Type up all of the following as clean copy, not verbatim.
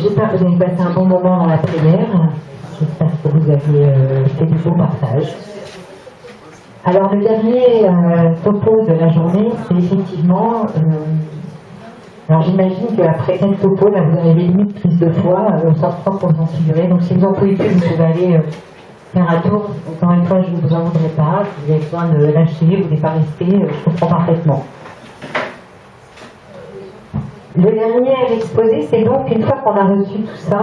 J'espère que vous avez passé un bon moment dans la prière. J'espère que vous avez fait du beau partage. Alors le dernier topo de la journée, c'est effectivement... alors j'imagine qu'après 4 topos, là vous avez limite prise de foi, au sens propre pour vous en figurer. Donc si vous en pouvez plus, vous pouvez aller faire un tour. Encore une fois, je ne vous en voudrais pas. Si vous avez besoin de lâcher, vous ne voulez pas rester, je comprends parfaitement. Le dernier à l'exposé, c'est donc une fois qu'on a reçu tout ça,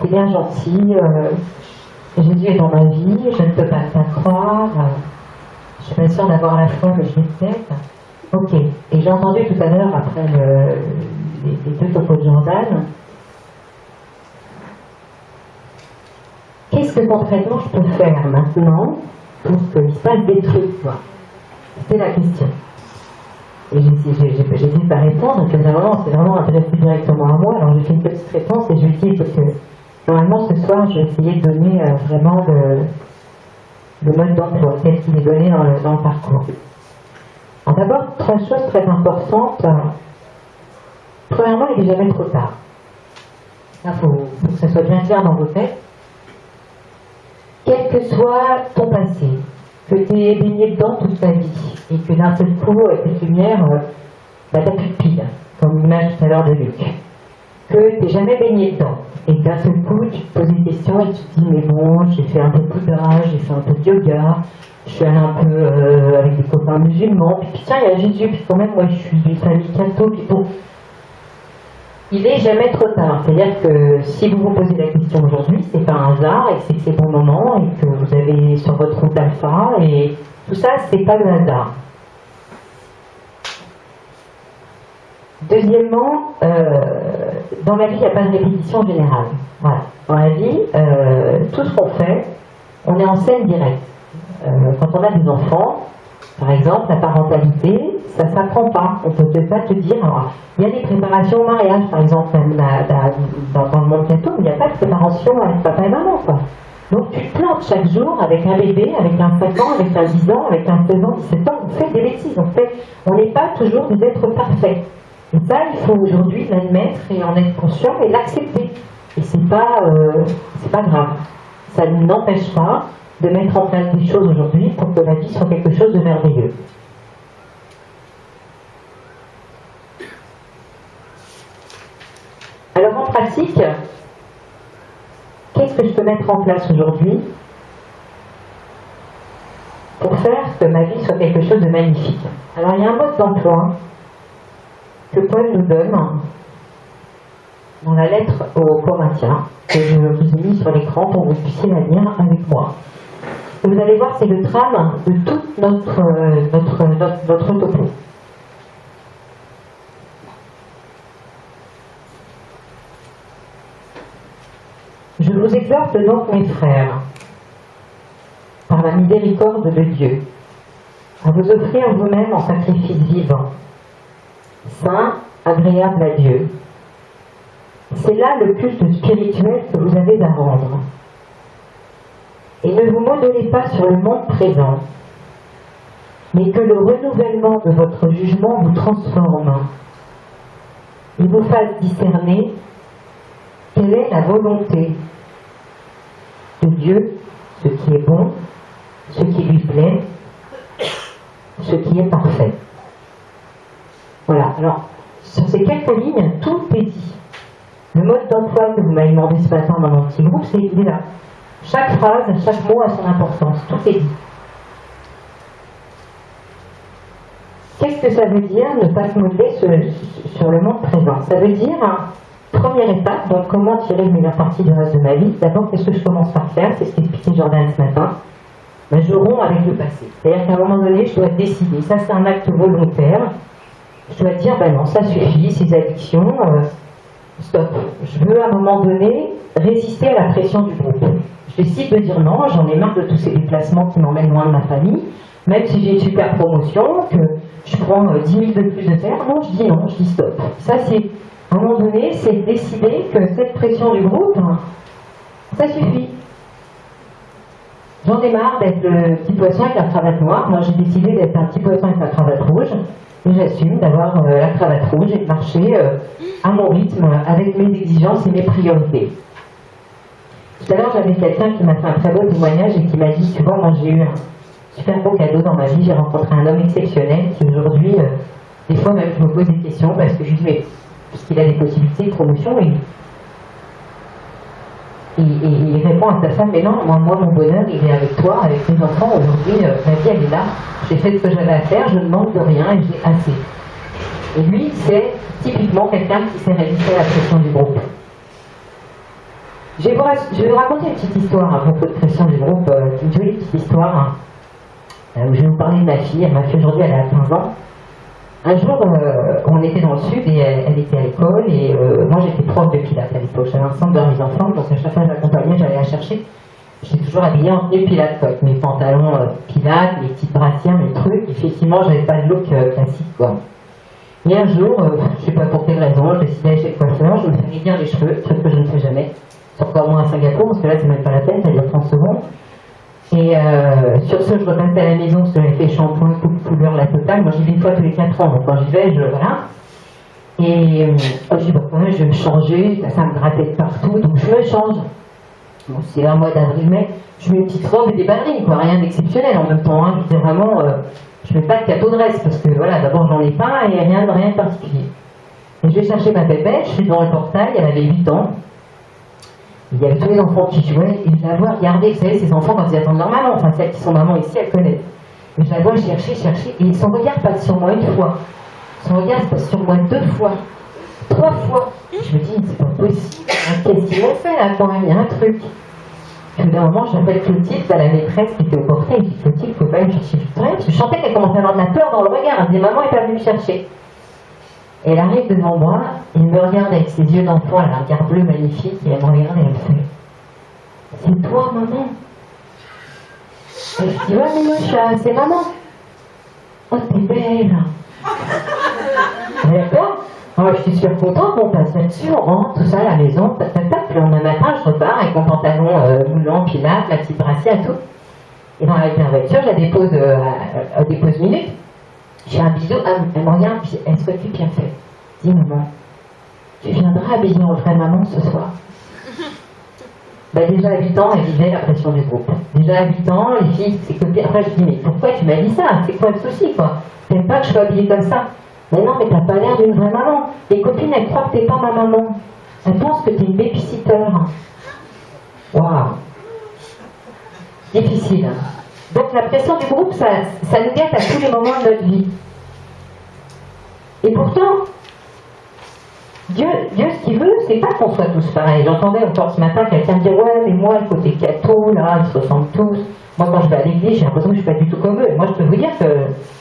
c'est bien gentil, Jésus est dans ma vie, je ne peux pas croire, je suis pas sûre d'avoir la foi, mais je l'ai peut-être. Ok, et j'ai entendu tout à l'heure, après les 2 topos de Jordan, qu'est-ce que concrètement je peux faire maintenant pour qu'il se passe des trucs, quoi. C'était la question. Et j'ai essayé de pas répondre, que c'est vraiment intéressé directement à moi. Alors j'ai fait une petite réponse et je lui ai dit que normalement ce soir je vais essayer de donner vraiment le mode d'emploi, tel qu'il est donné dans le parcours. Alors d'abord, 3 choses très importantes. Premièrement, il n'est jamais trop tard. Il faut que ça soit bien clair dans vos têtes. Quel que soit ton passé, que tu es baigné dedans toute ta vie, et que d'un seul coup, avec cette lumière, t'as plus de pile, comme l'image tout à l'heure de Luc. Que tu n'es jamais baigné dedans, et que d'un seul coup, tu te poses des questions et tu te dis, mais bon, j'ai fait un peu de poudrage, j'ai fait un peu de yoga, je suis allé un peu avec des copains musulmans, puis tiens, il y a Jésus, puis quand même, moi je suis d'une famille catho, puis bon. Il n'est jamais trop tard. C'est-à-dire que si vous vous posez la question aujourd'hui, c'est pas un hasard, et c'est que c'est bon moment, et que vous avez sur votre route alpha, et tout ça, c'est pas le hasard. Deuxièmement, dans la vie, il n'y a pas de répétition générale. Voilà. Dans la vie, tout ce qu'on fait, on est en scène directe. Quand on a des enfants, par exemple, la parentalité, ça ne s'apprend pas. On ne peut peut-être pas te dire. Alors, il y a des préparations au mariage, par exemple, même dans le monde catho, il n'y a pas de préparation avec papa et maman, quoi. Donc tu te plantes chaque jour avec un bébé, avec un 5 ans, avec un 10 ans, avec un 16 ans, 17 ans, on fait des bêtises. On n'est pas toujours des êtres parfaits. Et ça, il faut aujourd'hui l'admettre et en être conscient et l'accepter. Et c'est pas grave. Ça ne n'empêche pas de mettre en place des choses aujourd'hui pour que la vie soit quelque chose de merveilleux. Alors en pratique, qu'est-ce que je peux mettre en place aujourd'hui pour faire que ma vie soit quelque chose de magnifique? Alors il y a un mode d'emploi que Paul nous donne dans la lettre aux Corinthiens, que je vous ai mis sur l'écran pour que vous puissiez la lire avec moi. Et vous allez voir, c'est le trame de toute notre topo. Je vous exhorte donc, mes frères, par la miséricorde de Dieu, à vous offrir vous-même en sacrifice vivant, saint, agréable à Dieu. C'est là le culte spirituel que vous avez à rendre. Et ne vous modelez pas sur le monde présent, mais que le renouvellement de votre jugement vous transforme et vous fasse discerner quelle est la volonté de Dieu, ce qui est bon, ce qui lui plaît, ce qui est parfait. Voilà, alors, sur ces quelques lignes, tout est dit. Le mode d'emploi que vous m'avez demandé ce matin dans mon petit groupe, c'est là. Chaque phrase, chaque mot a son importance, tout est dit. Qu'est-ce que ça veut dire ne pas se modeler sur le monde présent? Ça veut dire, première étape, donc comment tirer le meilleur parti du reste de ma vie. D'abord, qu'est-ce que je commence par faire? C'est ce qu'expliquait Jordan ce matin. Je romps avec le passé. C'est-à-dire qu'à un moment donné, je dois décider. Ça, c'est un acte volontaire. Je dois dire, non, ça suffit, ces addictions, stop. Je veux à un moment donné résister à la pression du groupe. Je décide de dire non, j'en ai marre de tous ces déplacements qui m'emmènent loin de ma famille, même si j'ai une super promotion, que je prends 10 000 de plus de terre, non, je dis non, je dis stop. Ça, c'est, à un moment donné, c'est décider que cette pression du groupe, ça suffit. J'en ai marre d'être le petit poisson avec la cravate noire. Moi, j'ai décidé d'être un petit poisson avec la cravate rouge. Et j'assume d'avoir la cravate rouge et de marcher à mon rythme, avec mes exigences et mes priorités. Tout à l'heure, j'avais quelqu'un qui m'a fait un très beau témoignage et qui m'a dit, tu vois, moi j'ai eu un super beau cadeau dans ma vie, j'ai rencontré un homme exceptionnel qui aujourd'hui, des fois même je me pose des questions parce que je lui dis, mais puisqu'il a des possibilités de promotion, et il répond à sa femme, mais non, moi mon bonheur il est avec toi, avec tes enfants, aujourd'hui ma vie elle est là, j'ai fait ce que j'avais à faire, je ne manque de rien et j'ai assez. Et lui, c'est typiquement quelqu'un qui s'est résisté à la pression du groupe. Je vais vous raconter une petite histoire à propos de pression du groupe, une jolie petite histoire, où je vais vous parler de ma fille. Ma fille aujourd'hui elle a 15 ans. Un jour, on était dans le sud et elle était à l'école et moi j'étais prof de pilates à l'époque. J'avais un centre de remise en forme, donc à chaque fois que j'accompagnais, j'allais la chercher. J'étais toujours habillée en tenue pilates, quoi, avec mes pantalons pilates, mes petites brassières, mes trucs. Effectivement, j'avais pas le look classique, quoi. Et un jour, je sais pas pour quelle raison, je décidais d'aller chez le coiffeur, je me fais raidire les cheveux, truc que je ne fais jamais. Encore moins à Singapour, parce que là c'est même pas la peine, ça dure 30 secondes. Et sur ce, je repassais à la maison parce que j'avais fait shampoing, coupe, couleur, la totale. Moi j'y vais une fois tous les 4 ans, donc quand j'y vais, voilà. Et je dis, bon, quand même, je vais me changer, ça me grattait de partout, donc je me change. Bon, c'est un mois d'avril, mai, je mets une petite robe et des ballerines, quoi, rien d'exceptionnel en même temps. Hein. Je dis vraiment, je mets pas de capot de reste, parce que voilà, d'abord j'en ai pas et rien de particulier. Et je vais chercher ma bébête, je suis devant le portail, elle avait 8 ans. Il y avait tous les enfants qui jouaient, et je la vois regarder, vous savez, ces enfants quand ils attendent leur maman, enfin celles qui sont maman ici, elles connaissent. Et je la vois chercher, et son regard passe sur moi une fois, son regard passe sur moi 2 fois, 3 fois. Je me dis, c'est pas possible, qu'est-ce qu'ils m'ont fait là quand même, il y a un truc. Et au bout d'un moment, j'appelle Clotilde, la maîtresse qui était au portail, je dis, Clotilde, il faut pas me chercher du temps, parce que je sentais qu'elle commençait à avoir de la peur dans le regard, elle me dit, maman est pas venue me chercher. Et elle arrive devant moi, elle me regarde avec ses yeux d'enfant, elle a un regard bleu magnifique, et elle me regarde et elle me fait, c'est toi, maman? Et je dis, ouais, mais moi, c'est maman. Oh, t'es belle. D'accord? Alors, je suis super contente, on passe là-dessus, on rentre, tout ça à la maison, tac, tac, tac, puis le lendemain matin, je repars avec mon pantalon moulant, pilates, ma petite brassière et tout. Et dans la voiture, je la dépose minute. J'ai un bisou, elle me regarde, puis elle se recule, puis elle fait, dis maman, tu viendras habiller en vraie maman ce soir. Bah déjà à 8 ans, elle vivait la pression du groupe. Déjà à 8 ans, les filles, c'est copines. Après, je dis, mais pourquoi tu m'as dit ça? C'est quoi le souci, quoi? T'aimes pas que je sois habillée comme ça? Mais non, mais t'as pas l'air d'une vraie maman. Les copines, elles croient que t'es pas ma maman. Elles pensent que t'es une babysitter. Waouh. Difficile. Donc la pression du groupe, ça nous guette à tous les moments de notre vie. Et pourtant, Dieu, ce qu'il veut, c'est pas qu'on soit tous pareils. J'entendais encore ce matin quelqu'un me dire, ouais, mais moi, le côté catho, là, ils se ressemblent tous. Moi, quand je vais à l'église, j'ai l'impression que je suis pas du tout comme eux. Et moi, je peux vous dire que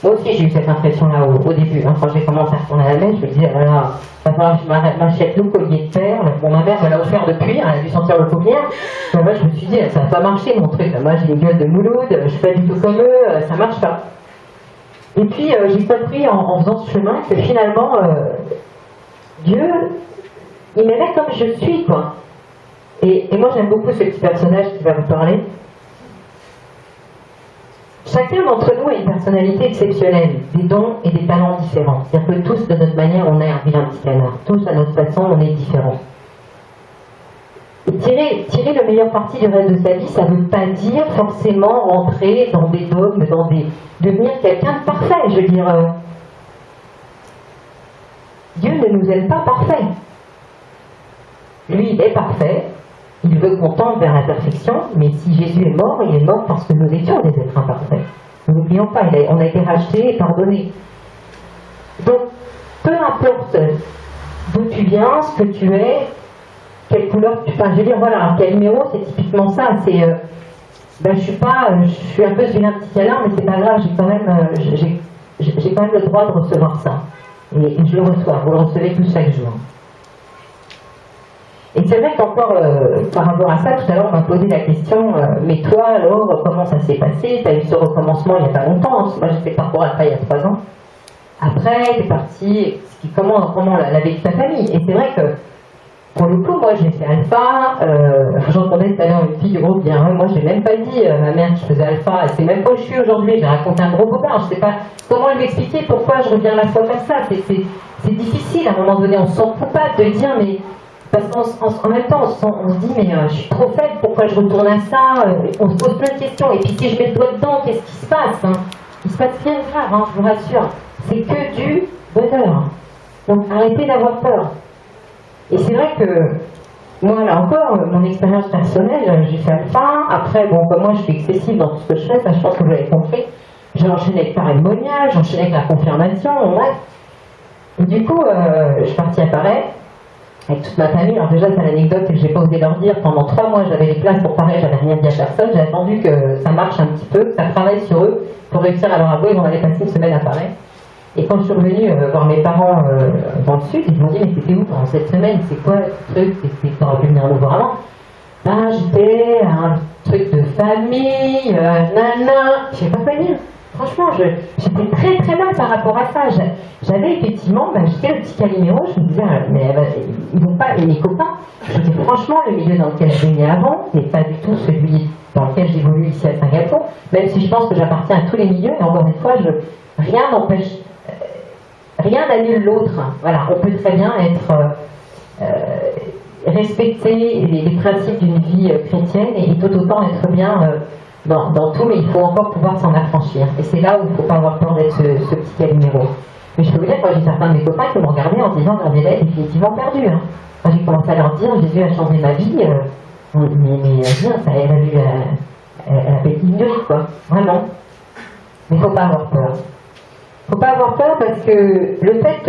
moi aussi, j'ai eu cette impression-là au début. Hein. Quand j'ai commencé à retourner à la messe, je me disais, voilà, il va falloir que je m'achète le collier de perles. Bon, ma mère me l'a offert depuis, elle a dû sentir le combien. Moi, je me suis dit, ça va pas marcher, mon truc. Moi, j'ai les gueules de Mouloud, je suis pas du tout comme eux, ça marche pas. Et puis, j'ai compris en faisant ce chemin que finalement, Dieu, il m'aimait comme je suis, quoi. Et moi, j'aime beaucoup ce petit personnage qui va vous parler. Chacun d'entre nous a une personnalité exceptionnelle, des dons et des talents différents. C'est-à-dire que tous, de notre manière, on est un vilain petit canard. Tous, à notre façon, on est différents. Et tirer le meilleur parti du reste de sa vie, ça ne veut pas dire forcément rentrer dans des dogmes, devenir quelqu'un de parfait. Je veux dire, Dieu ne nous aime pas parfaits. Lui, il est parfait. Il veut qu'on tende vers la perfection, mais si Jésus est mort, il est mort parce que nous étions des êtres imparfaits. N'oublions pas, on a été racheté et pardonné. Donc, peu importe d'où tu viens, ce que tu es, quelle couleur tu... Enfin, je veux dire, voilà, quel numéro, c'est typiquement ça. C'est, je suis un peu ce vilain petit canard, mais c'est pas grave, j'ai quand même le droit de recevoir ça. Et je le reçois, vous le recevez tous chaque jour. Et c'est vrai qu'encore par rapport à ça, tout à l'heure on m'a posé la question, mais toi alors, comment ça s'est passé? Tu as eu ce recommencement il n'y a pas longtemps, moi j'ai fait le parcours après il y a 3 ans. Après, tu es parti, comment la vécu ta famille? Et c'est vrai que Pour le coup, moi j'ai fait alpha, j'entendais tout à l'heure une fille du groupe dire moi j'ai même pas dit à ma mère que je faisais alpha, c'est même pas où je suis aujourd'hui, j'ai raconté un gros bobard, je sais pas comment lui expliquer pourquoi je reviens à la fois comme ça, c'est difficile à un moment donné, on se sent coupable de le dire, mais parce qu'en même temps on se dit mais je suis trop faible, pourquoi je retourne à ça, on se pose plein de questions, et puis si je mets le doigt dedans, qu'est-ce qui se passe hein? Il se passe rien de grave, hein, je vous rassure, c'est que du bonheur, donc arrêtez d'avoir peur. Et c'est vrai que, moi là encore, mon expérience personnelle, j'ai fait alpha, après, bon, comme moi je suis excessive dans tout ce que je fais, ça je pense que vous l'avez compris, j'ai enchaîné avec pareillemonial, j'ai enchaîné avec la confirmation, bref. Et du coup, je suis partie à Paris, avec toute ma famille, alors déjà c'est l'anecdote, c'est que j'ai pas osé leur dire, pendant 3 mois j'avais les places pour Paris, j'avais rien dit à personne, j'ai attendu que ça marche un petit peu, que ça travaille sur eux, pour réussir à leur avouer, on allait passer une semaine à Paris. Et quand je suis revenue voir mes parents dans le sud, ils m'ont dit mais c'était où pendant cette semaine, c'est quoi ce truc, t'aurais pu venir nous voir avant. Ah j'étais un truc de famille, nana, je sais pas quoi dire. Franchement, j'étais très très mal par rapport à ça. J'avais effectivement, j'étais le petit Calimero, je me disais mais ils vont pas, et mes copains, je disais franchement le milieu dans lequel je venais avant n'est pas du tout celui dans lequel j'évolue ici à Singapour, même si je pense que j'appartiens à tous les milieux, et encore une fois, rien n'empêche. Rien n'annule l'autre. Voilà, on peut très bien être respecter les principes d'une vie chrétienne et tout autant être bien dans tout, mais il faut encore pouvoir s'en affranchir. Et c'est là où il ne faut pas avoir peur d'être ce petit Calimero. Mais je peux vous dire, quand j'ai certains de mes copains qui m'ont regardé en se disant Gabriella est définitivement perdue. Hein. Quand j'ai commencé à leur dire Jésus a changé ma vie, mais ça, elle a vu elle a payé une de vie, quoi. Vraiment. Mais il ne faut pas avoir peur. Il ne faut pas avoir peur parce que le fait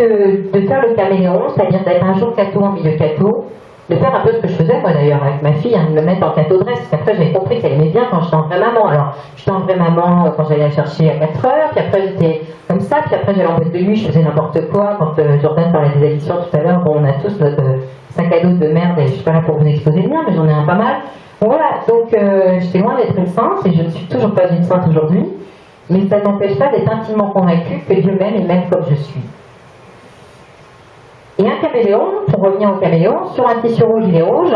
de faire le caméléon, c'est-à-dire d'être un jour catho en milieu catho, de faire un peu ce que je faisais moi d'ailleurs avec ma fille, de me mettre en catho dress, parce qu'après j'avais compris qu'elle aimait bien quand j'étais en vraie maman. Alors j'étais en vraie maman quand j'allais la chercher à 4 heures, puis après j'étais comme ça, puis après j'allais en boîte de nuit, je faisais n'importe quoi. Quand Jordan parlait des addictions tout à l'heure, bon, on a tous notre sac à dos de merde, et je suis pas là pour vous exposer le mien, mais j'en ai un pas mal. Bon, voilà, donc j'étais loin d'être une sainte, et je ne suis toujours pas une sainte aujourd'hui. Mais ça n'empêche pas d'être intimement convaincu que Dieu m'aime et m'aime comme je suis. Et un caméléon, pour revenir au caméléon, sur un tissu rouge il est rouge,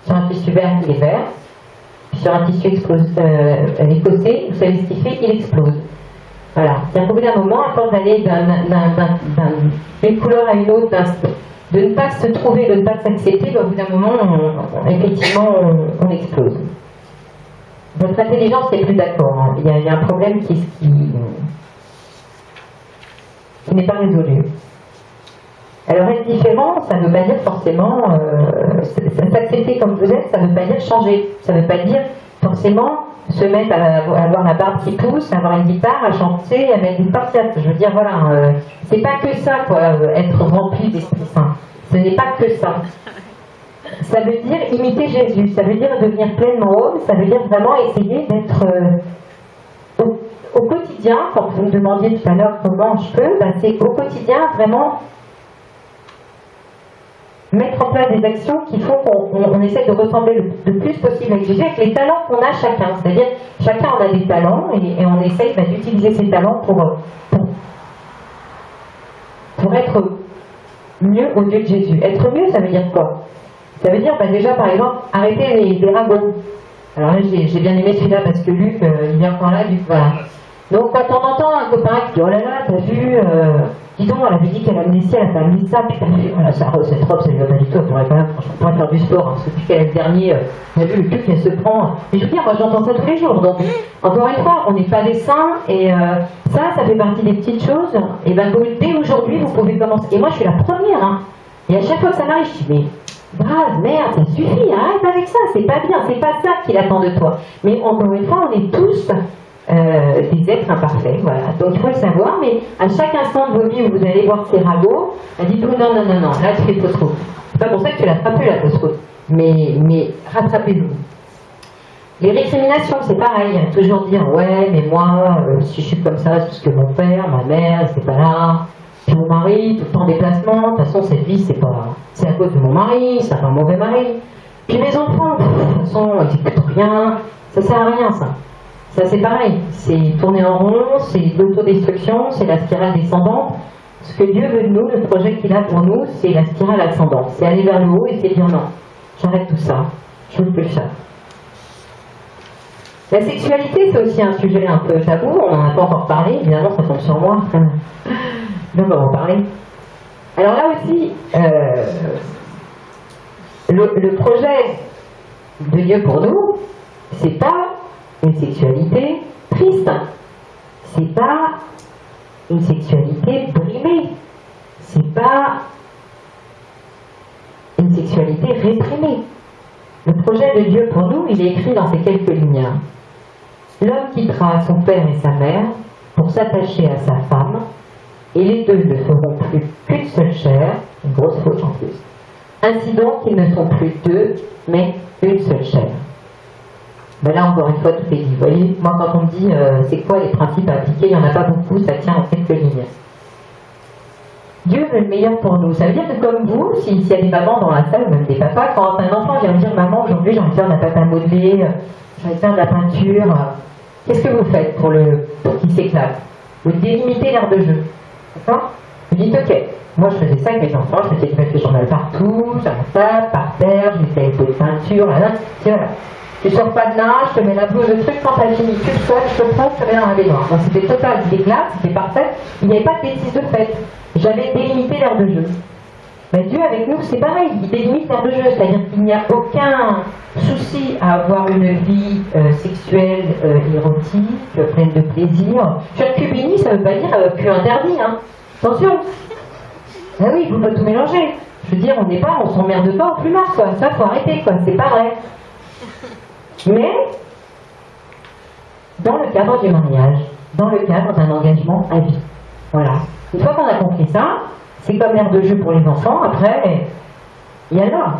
sur un tissu vert il est vert, puis sur un tissu écossais, vous savez ce qu'il fait, il explose. Voilà. C'est-à-dire qu'au bout d'un moment, à force d'aller d'une couleur à une autre, de ne pas se trouver, de ne pas s'accepter, au bout d'un moment, effectivement, on explose. Votre intelligence n'est plus d'accord. Hein. Il y a un problème qui n'est pas résolu. Alors être différent, ça ne veut pas dire forcément s'accepter comme vous êtes, ça ne veut pas dire changer. Ça ne veut pas dire forcément se mettre à avoir la barbe qui pousse, à avoir une guitare, à chanter, à mettre des partiates. Je veux dire, voilà, c'est pas que ça, quoi, être rempli d'Esprit Saint. Ce n'est pas que ça. Ça veut dire imiter Jésus, ça veut dire devenir pleinement homme, ça veut dire vraiment essayer d'être au quotidien, quand vous me demandiez tout à l'heure comment je peux, c'est au quotidien vraiment mettre en place des actions qui font qu'on essaie de ressembler le plus possible avec Jésus, avec les talents qu'on a chacun. C'est-à-dire, chacun on a des talents et on essaye d'utiliser ces talents pour être mieux aux yeux de Jésus. Être mieux, ça veut dire quoi? Ça veut dire, déjà, par exemple, arrêter les ragots. Alors là, j'ai bien aimé celui-là parce que Luc, il est encore là, Luc, voilà. Donc, quand on entend un copain qui dit, oh là là, t'as vu, dis donc, elle avait dit qu'elle a amené ci, elle a pas amené ça, puis t'as vu, voilà, cette robe, ça lui va pas du tout, elle pourrait quand même, franchement, faire du sport, hein, parce que depuis qu'elle est le dernier, t'as vu, le cul qu'elle se prend. Et je veux dire, moi, j'entends ça tous les jours. Donc, encore une fois, on n'est pas des saints, et ça fait partie des petites choses, et ben, dès aujourd'hui, vous pouvez commencer. Et moi, je suis la première, hein. Et à chaque fois que ça m'arrive, je dis, mais brave, merde, ça suffit, arrête avec ça, c'est pas bien, c'est pas ça qu'il attend de toi. Mais encore une fois, on est tous des êtres imparfaits, voilà. Donc il faut le savoir, mais à chaque instant de vos vies où vous allez voir ces ragots, dites-vous non, là tu fais fausse route. C'est pas pour ça que tu l'as frappé la fausse route, mais rattrapez-vous. Les récriminations, c'est pareil, toujours dire ouais, mais moi, si je suis comme ça, c'est parce que mon père, ma mère, c'est pas là. Puis mon mari, tout le temps en déplacement, de toute façon cette vie c'est à cause de mon mari, c'est un mauvais mari. Puis les enfants, de toute façon, ils n'écoutent rien, ça sert à rien ça. Ça c'est pareil, c'est tourner en rond, c'est l'autodestruction, c'est la spirale descendante. Ce que Dieu veut de nous, le projet qu'il a pour nous, c'est la spirale ascendante. C'est aller vers le haut et c'est dire non, j'arrête tout ça, je ne veux plus ça. La sexualité, c'est aussi un sujet un peu tabou, on n'en a pas encore parlé, évidemment ça tombe sur moi, donc on va en parler. Alors là aussi, le projet de Dieu pour nous, c'est pas une sexualité triste, c'est pas une sexualité brimée, c'est pas une sexualité réprimée. Le projet de Dieu pour nous, il est écrit dans ces quelques lignes. L'homme quittera son père et sa mère pour s'attacher à sa femme, et les deux ne feront plus qu'une seule chair, une grosse faute en plus. Ainsi donc, ils ne sont plus deux, mais une seule chair. Ben là, encore une fois, tout est dit. Vous voyez, moi, quand on me dit c'est quoi les principes à appliquer, il n'y en a pas beaucoup, ça tient en quelques lignes. Dieu veut le meilleur pour nous. Ça veut dire que comme vous, s'il y a des mamans dans la salle, ou même des papas, quand un enfant vient me dire maman, aujourd'hui j'ai envie de faire de la pâte à modeler, j'ai envie de faire de la peinture, qu'est-ce que vous faites pour qu'il s'éclate? Vous délimitez l'aire de jeu. D'accord? Vous dites ok, moi je faisais ça avec mes enfants, je faisais de mettre le journal partout, sur la table, par terre, je mettais les pots de peinture, là, voilà. Tu sors pas de là, je te mets la blouse de truc, quand t'as fini, tu le sois, je te prends, je te mets dans la baignoire. Donc c'était total, c'était clair, c'était parfait, il n'y avait pas de bêtises de fait. J'avais délimité l'aire de jeu. Mais Dieu avec nous, c'est pareil, il délimite l'aire de jeu, c'est-à-dire qu'il n'y a aucun souci à avoir une vie sexuelle, érotique, pleine de plaisir. Concubini, ça ne veut pas dire que interdit, hein. Attention. Ah oui, il ne faut pas tout mélanger. Je veux dire, on s'emmerde pas au plumard, quoi. Ça, faut arrêter, quoi. C'est pas vrai. Mais, dans le cadre du mariage, dans le cadre d'un engagement à vie. Voilà. Une fois qu'on a compris ça, c'est comme l'aire de jeu pour les enfants, après, il y a là.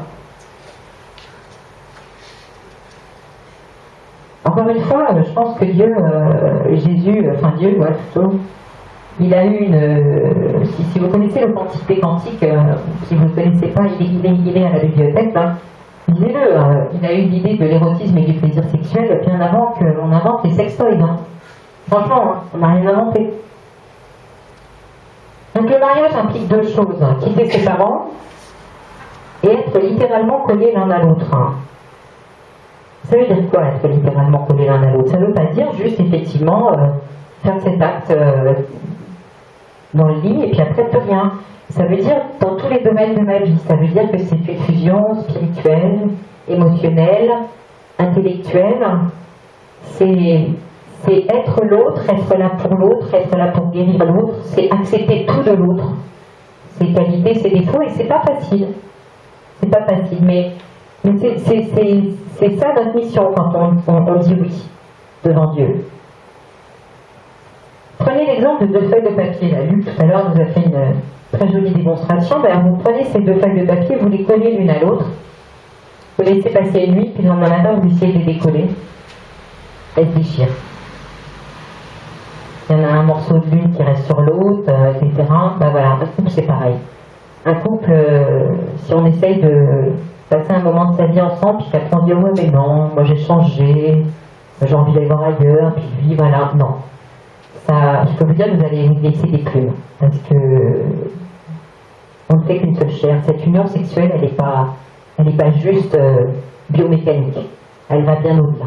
Encore une fois, je pense que Dieu, Dieu, ouais, plutôt, il a eu une... si vous connaissez le Cantique des Cantiques, si vous ne le connaissez pas, il est à la bibliothèque, là. Lisez-le, il a eu l'idée de l'érotisme et du plaisir sexuel bien avant qu'on invente les sextoys. Hein. Franchement, on n'a rien inventé. Donc le mariage implique deux choses, hein, quitter ses parents et être littéralement collés l'un à l'autre. Hein. Ça veut dire quoi être littéralement collés l'un à l'autre? Ça ne veut pas dire juste effectivement faire cet acte dans le lit et puis après plus rien. Ça veut dire dans tous les domaines de ma vie. Ça veut dire que c'est une fusion spirituelle, émotionnelle, intellectuelle. C'est être l'autre, être là pour l'autre, être là pour guérir l'autre. C'est accepter tout de l'autre. Ses qualités, ses défauts, et c'est pas facile. C'est pas facile, mais c'est ça notre mission quand on dit oui devant Dieu. Prenez l'exemple de deux feuilles de papier. Là, Luc tout à l'heure nous a fait une très jolie démonstration. Ben, vous prenez ces deux feuilles de papier, vous les collez l'une à l'autre, vous laissez passer une nuit, puis le lendemain matin vous essayez de les décoller. Elles se déchirent. Il y en a un morceau de l'une qui reste sur l'autre, etc. Ben voilà, un couple c'est pareil. Un couple, si on essaye de passer un moment de sa vie ensemble, puis qu'après on dit ouais mais non, moi j'ai changé, j'ai envie d'aller voir ailleurs, puis lui voilà, non. Ça, je peux vous dire que vous allez laisser des plumes, parce que on ne fait qu'une seule chair. Cette union sexuelle, elle n'est pas juste biomécanique, elle va bien au-delà.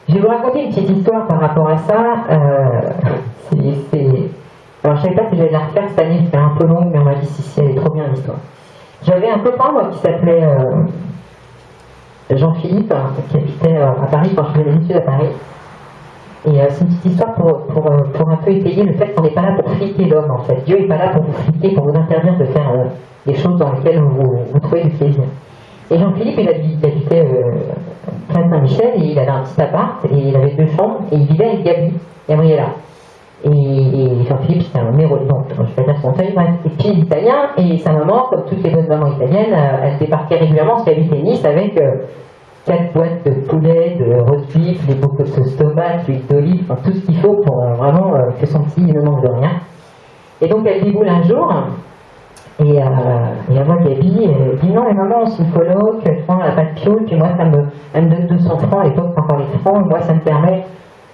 Je vais vous raconter une petite histoire par rapport à ça. Alors je ne savais pas si j'allais la refaire cette année, c'était un peu long, mais on m'a dit si elle est trop bien l'histoire. J'avais un copain moi qui s'appelait Jean-Philippe, qui habitait à Paris quand je faisais mes études à Paris. Et c'est une petite histoire pour un peu étayer le fait qu'on n'est pas là pour fliquer l'homme en fait. Dieu n'est pas là pour vous fliquer, pour vous interdire de faire des choses dans lesquelles vous trouvez du plaisir. Et Jean-Philippe, il habitait Place Saint-Michel et il avait un petit appart et il avait 2 chambres et il vivait avec Gabi, Gabriella. Et Jean-Philippe, c'était un numéro de donc je vais pas dire son famille, bref. Et puis l'italien et sa maman, comme toutes les bonnes mamans italiennes, elle débarquait régulièrement parce qu'elle habitait Nice avec 4 boîtes de poulet, de roast beef, des bocaux de sauce tomate, l'huile d'olive, enfin, tout ce qu'il faut pour vraiment que son petit ne manque de rien. Et donc elle déboule un jour, et elle voit Gabi, elle dit non mais maman c'est une coloc, elle n'a pas de piole, puis moi elle me donne 200 francs, à l'époque encore les francs, et moi ça me permet,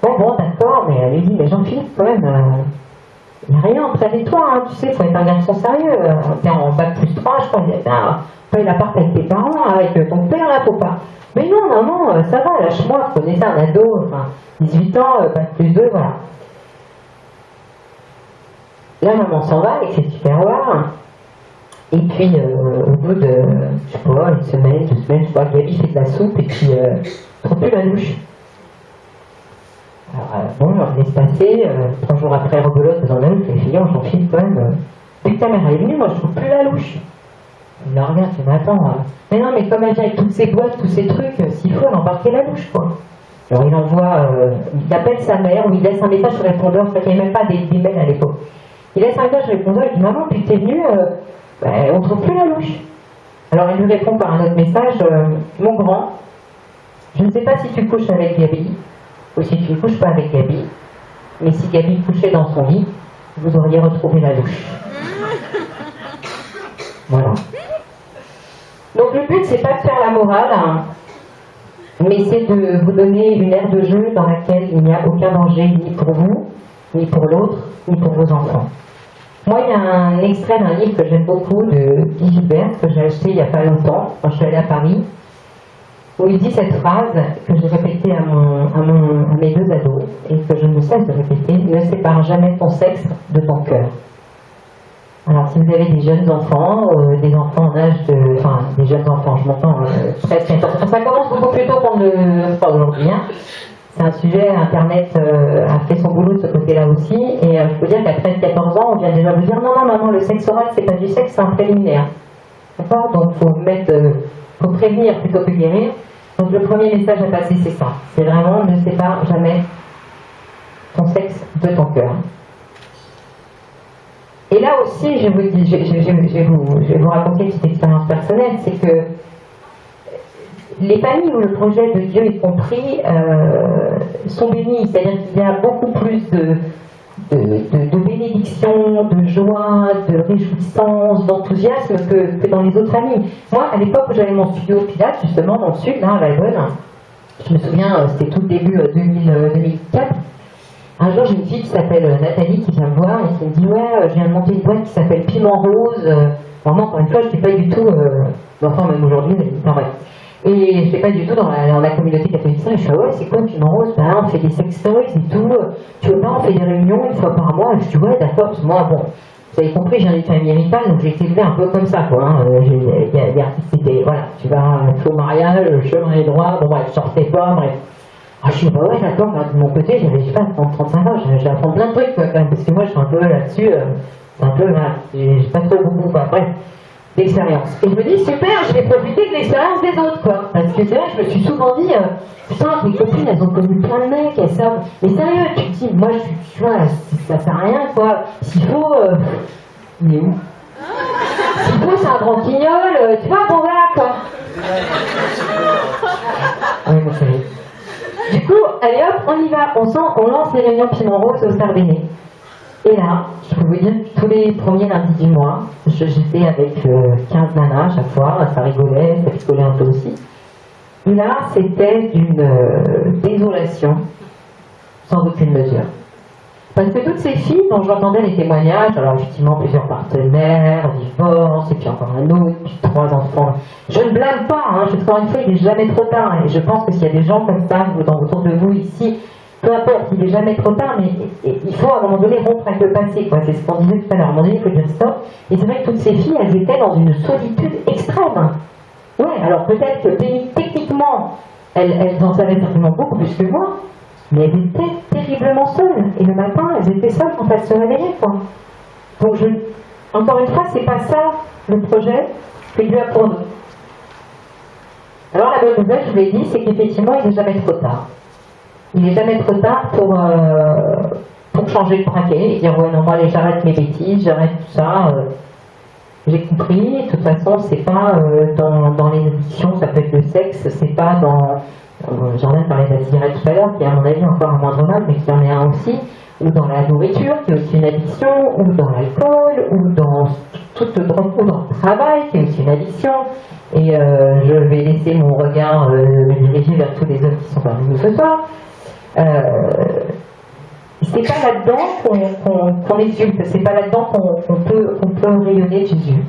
bon d'accord, mais elle lui dit mais Jean-Philippe quand même, Il n'y a rien entre elle et toi, hein, tu sais, il faut être un garçon sérieux. T'es en bac plus 3, je crois, pas l'appart avec tes parents, avec ton père, là, faut pas. Mais non, maman, ça va, lâche-moi, je connais ça, un ado, enfin, 18 ans, bac plus 2, voilà. Là, maman s'en va avec ses tupperwares. Et puis, au bout de, je sais pas, une semaine, 2 semaines, je vois que Gabi fait de la soupe et puis, trouve plus la louche. Alors, bon, on laisse passer, 3 jours après, rebelote dans la louche, les filles, on s'en file quand même. Dès que ta mère est venue, moi, je trouve plus la louche. Il la regarde, il me dit, attends, mais non, mais comme elle vient avec toutes ses boîtes, tous ces trucs, s'il faut, elle embarquer la louche, quoi. Alors, il envoie, il appelle sa mère, ou il laisse un message sur répondeur, parce qu'il n'y avait même pas des mails à l'époque. Il laisse un message sur répondeur, il dit, maman, depuis que t'es venue, on ne trouve plus la louche. Alors elle lui répond par un autre message, mon grand, je ne sais pas si tu couches avec Gabi, ou si tu ne couches pas avec Gabi, mais si Gabi couchait dans son lit, vous auriez retrouvé la louche. Voilà. Donc le but, c'est pas de faire la morale, hein, mais c'est de vous donner une aire de jeu dans laquelle il n'y a aucun danger, ni pour vous, ni pour l'autre, ni pour vos enfants. Moi, il y a un extrait d'un livre que j'aime beaucoup de Guy Gilbert, que j'ai acheté il n'y a pas longtemps, quand je suis allée à Paris, où il dit cette phrase que j'ai répétée à mes 2 ados, et que je ne cesse de répéter, ne sépare jamais ton sexe de ton cœur. Alors, si vous avez des jeunes enfants, des enfants en âge de... Enfin, des jeunes enfants, je m'entends, 13-14 ans, ça commence beaucoup plus tôt qu'on ne croit aujourd'hui, hein. C'est un sujet, Internet a fait son boulot de ce côté-là aussi, et je peux dire qu'à 13-14 ans, on vient déjà vous dire non, non, maman, le sexe oral, c'est pas du sexe, c'est un préliminaire. D'accord? Donc, faut prévenir plutôt que guérir. Donc, le premier message à passer, c'est ça. C'est vraiment, ne sépare jamais ton sexe de ton cœur. Et là aussi, je vais vous raconter une petite expérience personnelle, c'est que les familles où le projet de Dieu est compris sont bénies, c'est-à-dire qu'il y a beaucoup plus de bénédiction, de joie, de réjouissance, d'enthousiasme que dans les autres familles. Moi, à l'époque où j'avais mon studio Pilates, justement, dans le sud, là, à Valbonne, je me souviens, c'était tout le début 2004, un jour, j'ai une fille qui s'appelle Nathalie qui vient me voir et qui me dit « Ouais, je viens de monter une boîte qui s'appelle Piment Rose. » Vraiment, encore une fois, je n'étais pas du tout... enfin, même aujourd'hui, enfin bref. Et je n'étais pas du tout dans la communauté catholique. Je suis « Ouais, c'est quoi Piment Rose? Ben, on fait des sex stories et tout. Tu veux pas, on fait des réunions 1 fois par mois. » Je dis « Ouais, d'accord. » Parce que moi, bon, vous avez compris, je viens d'une famille méritale, donc j'ai été élevée un peu comme ça, quoi. Hein. Il y a des artistes, voilà, tu vas au mariage, le chemin est droit, bon, bref, je sortais pas, bref. Ah, je dis, bah ouais, d'accord, de mon côté, j'avais, je sais pas, 30-35 ans, j'apprends plein de trucs, quoi, quand même, parce que moi, je suis un peu là-dessus, c'est un peu, voilà, j'ai pas trop beaucoup, quoi, bref, d'expérience. Et je me dis, super, je vais profiter de l'expérience des autres, quoi, parce que c'est vrai, je me suis souvent dit, putain, mes copines, elles ont connu plein de mecs, elles savent, mais sérieux, tu te dis, moi, tu vois, ça sert à rien, quoi, s'il faut, il est où? S'il faut, c'est un grand quignol, tu vois, bon, voilà, quoi. Oui, moi, ça y est. Du coup, allez hop, on y va, on lance les réunions Piment Rose au Sardainé. Et là, je peux vous dire que tous les premiers lundis du mois, j'étais avec 15 nanas à chaque fois, ça rigolait un peu aussi. Et là, c'était d'une désolation sans aucune mesure. Parce que toutes ces filles dont j'entendais les témoignages, alors effectivement plusieurs partenaires, divorce, et puis encore un autre, puis 3 enfants. Je ne blâme pas, hein, encore une fois, il n'est jamais trop tard. Et je pense que s'il y a des gens comme ça, autour de vous ici, peu importe, il n'est jamais trop tard, mais il faut à un moment donné rompre avec le passé, quoi. C'est ce qu'on disait tout à l'heure. À un moment donné, il faut dire stop. Et c'est vrai que toutes ces filles, elles étaient dans une solitude extrême. Ouais, alors peut-être que techniquement, elles en savaient certainement beaucoup plus que moi. Mais elles étaient terriblement seules. Et le matin, elles étaient seules quand elles se réveillaient, quoi. Donc, encore une fois, c'est pas ça le projet que Dieu a pour nous. Alors, la bonne nouvelle, je vous l'ai dit, c'est qu'effectivement, il n'est jamais trop tard. Il n'est jamais trop tard pour changer de braquet et dire, ouais, non, moi, allez, j'arrête mes bêtises, j'arrête tout ça. J'ai compris. De toute façon, c'est pas dans les addictions, ça peut être le sexe, c'est pas dans... Jordan parlait de la cigarette tout à l'heure, qui est à mon avis encore un moindre mal, mais qui en est un aussi, ou dans la nourriture, qui est aussi une addiction, ou dans l'alcool, ou dans toute drogue, ou dans le travail, qui est aussi une addiction. Et je vais laisser mon regard me diriger vers tous les hommes qui sont parmi nous ce soir. C'est pas là-dedans qu'on exulte, c'est pas là-dedans qu'on peut rayonner Jésus.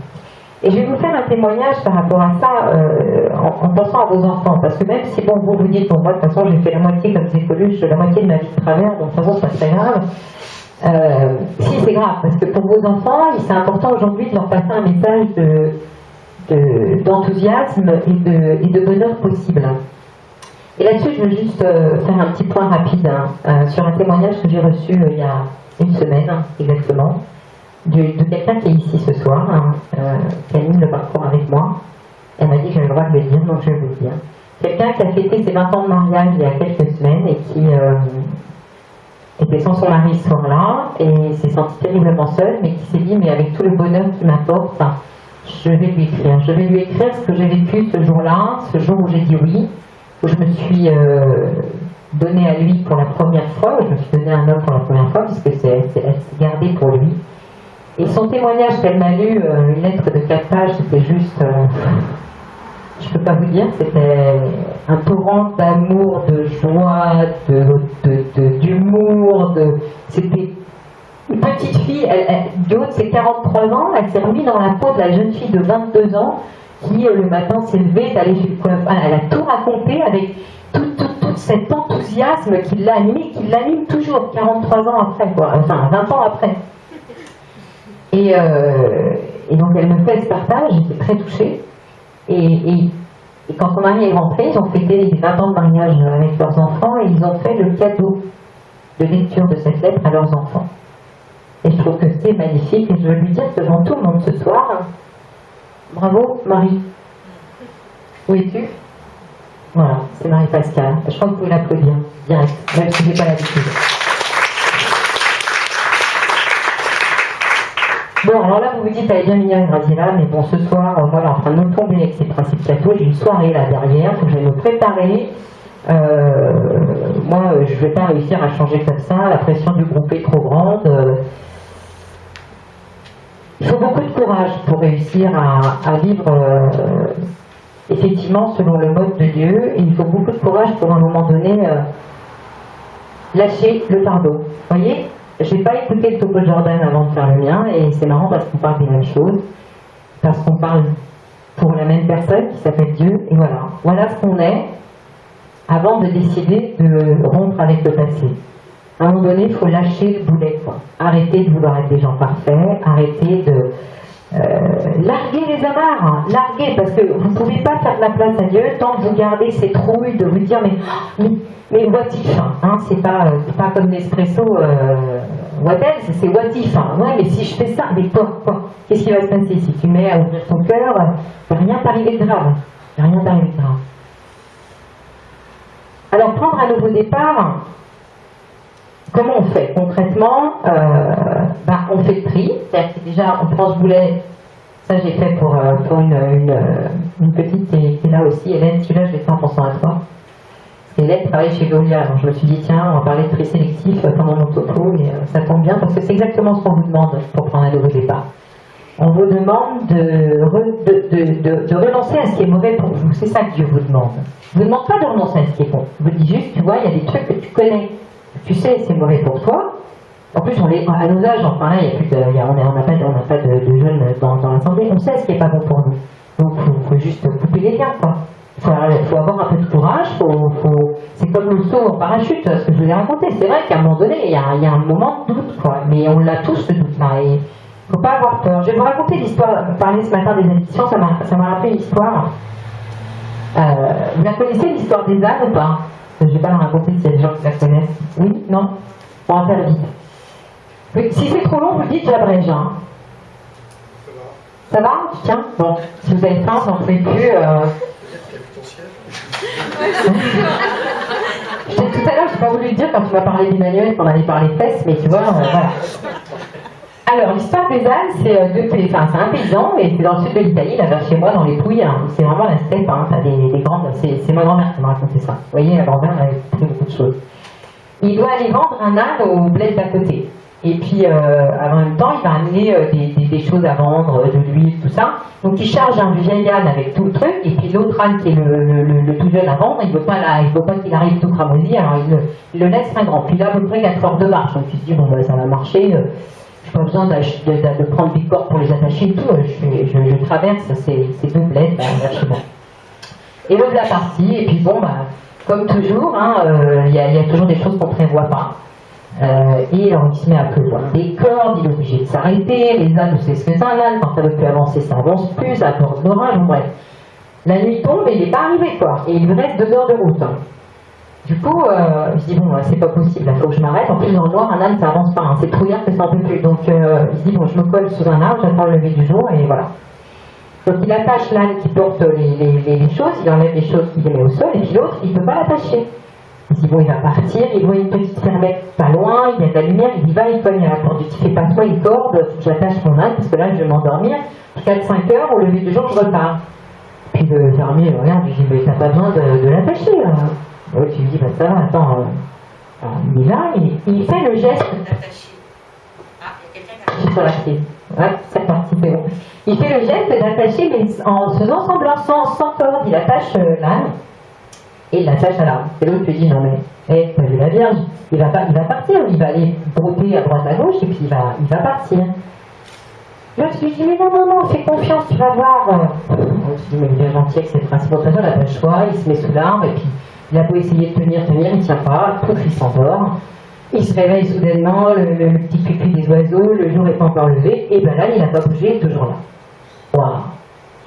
Et je vais vous faire un témoignage par rapport à ça en pensant à vos enfants, parce que même si bon, vous dites, bon, moi de toute façon j'ai fait la moitié comme c'est Coluche, la moitié de ma vie de travers, donc ça vaut pas très grave. Si c'est grave, parce que pour vos enfants, c'est important aujourd'hui de leur passer un message d'enthousiasme et de bonheur possible. Et là-dessus, je veux juste faire un petit point rapide sur un témoignage que j'ai reçu il y a une semaine, exactement, de quelqu'un qui est ici ce soir, qui a mis le parcours avec moi. Elle m'a dit que j'avais le droit de le dire, donc je vais vous le dire. Quelqu'un qui a fêté ses 20 ans de mariage il y a quelques semaines et qui était sans son mari ce soir-là et s'est senti terriblement seul, mais qui s'est dit, mais avec tout le bonheur qu'il m'apporte, je vais lui écrire. Je vais lui écrire ce que j'ai vécu ce jour-là, ce jour où j'ai dit oui, où je me suis donnée à lui pour la première fois, où je me suis donnée à un homme pour la première fois, puisque elle s'est gardée pour lui. Et son témoignage qu'elle m'a lu, une lettre de 4 pages, c'était juste, je peux pas vous dire, c'était un torrent d'amour, de joie, d'humour, c'était une petite fille, du haut de ses 43 ans, elle s'est remise dans la peau de la jeune fille de 22 ans qui le matin s'est levée, d'aller chez le coiffeur. Elle a tout raconté avec tout cet enthousiasme qui l'a animée, qui l'anime toujours 43 ans après, quoi. Enfin 20 ans après. Et donc elle me fait ce partage, j'étais très touchée. Et quand son mari est rentré, ils ont fêté les 20 ans de mariage avec leurs enfants et ils ont fait le cadeau de lecture de cette lettre à leurs enfants. Et je trouve que c'est magnifique et je veux lui dire devant tout le monde ce soir, bravo Marie. Où es-tu? Voilà, c'est Marie-Pascale. Je crois que vous pouvez l'applaudir direct, même si je n'ai pas l'habitude. Bon, alors là, vous vous dites, elle est bien mignonne, Graziella, mais bon, ce soir, moi, elle est en train de me tomber avec ses principes cathos. J'ai une soirée là derrière, faut que je vais me préparer. Moi, je ne vais pas réussir à changer comme ça. La pression du groupe est trop grande. Il faut beaucoup de courage pour réussir à vivre effectivement selon le mode de Dieu. Et il faut beaucoup de courage pour, à un moment donné, lâcher le fardeau. Vous voyez? Je n'ai pas écouté le topo Jordan avant de faire le mien, et c'est marrant parce qu'on parle des mêmes choses, parce qu'on parle pour la même personne qui s'appelle Dieu, et voilà. Voilà ce qu'on est avant de décider de rompre avec le passé. À un moment donné, il faut lâcher le boulet, quoi. Arrêter de vouloir être des gens parfaits, arrêter de larguer les amarres, hein. Larguer, parce que vous ne pouvez pas faire de la place à Dieu tant que vous gardez ces trouilles de vous dire mais what if, hein, c'est pas comme l'espresso what else, c'est what if, hein. Ouais, mais si je fais ça, mais quoi qu'est-ce qui va se passer si tu mets à ouvrir ton cœur, rien t'arriver de grave, rien t'arriver de grave. Alors prendre un nouveau départ, comment on fait concrètement? On fait le tri, c'est-à-dire que déjà on prend ce boulet, ça j'ai fait pour une petite qui est là aussi, Hélène, celui-là je l'ai fait en pensant à toi. Hélène travaille chez Veolia, donc je me suis dit tiens, on va parler de tri sélectif pendant mon topo, et ça tombe bien parce que c'est exactement ce qu'on vous demande pour prendre un nouveau départ. On vous demande de renoncer à ce qui est mauvais pour vous, c'est ça que Dieu vous demande. Il ne vous demande pas de renoncer à ce qui est bon, il vous dit juste, tu vois, il y a des trucs que tu connais, tu sais c'est mauvais pour toi. En plus, à nos âges, enfin là, on n'a pas de jeunes dans l'assemblée, on sait ce qui n'est pas bon pour nous. Donc il faut juste couper les liens, quoi. Il faut avoir un peu de courage, c'est comme le saut en parachute, ce que je vous ai raconté. C'est vrai qu'à un moment donné, il y a un moment de doute, quoi. Mais on l'a tous ce doute-là. Et il ne faut pas avoir peur. Je vais vous raconter l'histoire, vous parlez ce matin des addictions, ça m'a rappelé une histoire. Vous la connaissez, l'histoire des ânes ou pas? Je ne vais pas la raconter s'il y a des gens qui la connaissent. Oui? Non? On va faire vite. Si c'est trop long, vous le dites, j'abrège. Hein. Ça va? Tiens, bon, si vous avez faim, j'en pouvez plus. Tout à l'heure, je n'ai pas voulu le dire quand tu m'as parlé d'Emmanuel, qu'on allait parler fesses, mais tu vois, voilà. Alors, l'histoire des ânes, c'est un paysan, et c'est dans le sud de l'Italie, là, vers chez moi, dans les Pouilles. Hein. C'est vraiment la steppe, hein. T'as des grandes. C'est ma grand-mère qui m'a raconté ça. Vous voyez, la grand-mère, elle avait pris beaucoup de choses. Il doit aller vendre un âne au bled d'à côté. Et puis, en même temps, il va amener des choses à vendre, de l'huile, tout ça. Donc, il charge un vieil âne avec tout le truc, et puis l'autre âne qui est le tout jeune à vendre, il veut pas qu'il arrive tout cramoisi, alors il le laisse très grand. Puis là, à peu près 4 heures de marche. Donc, il se dit, bon, bah, ça va marcher, j'ai pas besoin de prendre des cordes pour les attacher et tout, je traverse ces deux bleds, vachement. Et le voilà parti, et puis bon, bah, comme toujours, il y a toujours des choses qu'on ne prévoit pas. Et alors il se met à pleuvoir des cordes, il est obligé de s'arrêter, les ânes, c'est ce que c'est un âne, quand ça veut plus avancer, ça avance plus, ça porte d'orage, bref. La nuit tombe et il n'est pas arrivé, quoi, et il lui reste 2 heures de route. Du coup, il se dit, bon, c'est pas possible, il faut que je m'arrête, en plus dans le noir, un âne, ça avance pas, c'est trouillard que ça en peut plus. Donc il se dit, bon, je me colle sous un arbre, j'attends le lever du jour, et voilà. Donc il attache l'âne qui porte les choses, il enlève les choses qu'il met au sol, et puis l'autre, il ne peut pas l'attacher. Il dit, bon, il va partir, il voit une petite fermette pas loin, il y a de la lumière, il y va, il cogne à la porte, il dit, fais pas toi une corde, j'attache mon âne, parce que là, je vais m'endormir, 4-5 heures, au lever du jour, je repars. Puis le fermier regarde, il dit, mais t'as pas besoin de l'attacher, là. Ouais, tu lui dis, bah ça va, attends, il est là, il fait le geste d'attacher. Ah, il y a quelqu'un qui a sur la prise. Ouais, c'est parti, c'est bon. Il fait le geste d'attacher, mais en faisant semblant, sans corde, il attache l'âne. Et il l'attache à l'arbre. Et l'autre lui dit, non mais, t'as vu la Vierge, il va partir, il va aller brouter à droite à gauche, et puis il va partir. L'autre lui dit, mais non, fais confiance, tu vas voir. L'autre dit, mais il est gentil avec ses principes. De toute façon, il n'a pas le choix, il se met sous l'arbre, et puis il a beau essayer de tenir, il ne tient pas, pouf, il s'endort. Il se réveille soudainement, le petit cucu des oiseaux, le jour n'est pas encore levé, et ben là, il n'a pas bougé, il est toujours là. Waouh!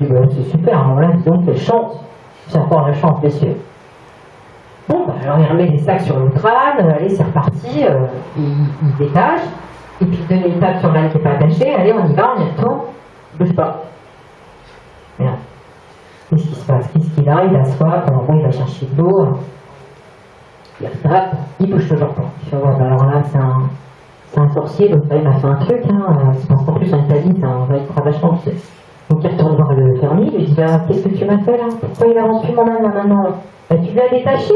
Je dis, ben, c'est super, alors là, dis donc, quelle chance! C'est encore la chance, messieurs. Bon, bah, alors il remet les sacs sur le crâne, allez, c'est reparti, il détache, et puis donne une tape sur l'âne qui n'est pas attaché, allez, on y va, on y retourne, il bouge pas. Merde. Qu'est-ce qui se passe? Qu'est-ce qu'il a? Il a soif, alors bon, il va chercher de l'eau, il retape, il bouge toujours pas. Il fait, ouais, bah, alors là, c'est un sorcier, donc il m'a fait un truc, je pense qu'en plus en Italie, ça il croit vachement, tu sais. Donc il retourne voir le fermier, il lui dit, bah, qu'est-ce que tu m'as fait là? Pourquoi il avance plus mon âne là maintenant? Bah, tu lui as détaché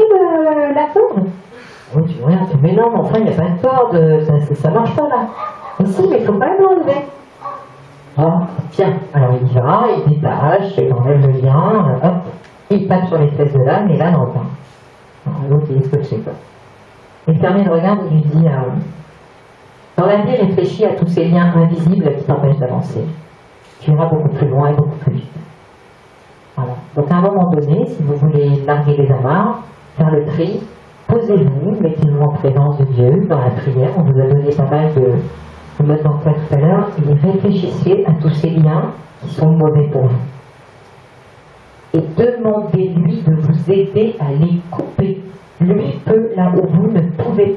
la corde? Oui, tu vois, mais non, mais enfin, il n'y a pas de corde, ça marche pas là. Mais si, mais il faut pas l'enlever. Ah, tiens, alors il y va, il détache, il enlève le lien, hop, il tape sur les fesses de l'âne, et l'âne repart. L'autre, il est scotché, quoi. Et le fermier le regarde et lui dit, dans la vie, réfléchis à tous ces liens invisibles qui t'empêchent d'avancer. Tu iras beaucoup plus loin et beaucoup plus vite. Voilà. Donc à un moment donné, si vous voulez larguer les amarres, faire le tri, posez-vous, mettez-vous en présence de Dieu, dans la prière, on vous a donné pas mal de modes d'emploi tout à l'heure, et réfléchissez à tous ces liens qui sont mauvais pour vous. Et demandez-lui de vous aider à les couper. Lui peut là où vous ne pouvez pas.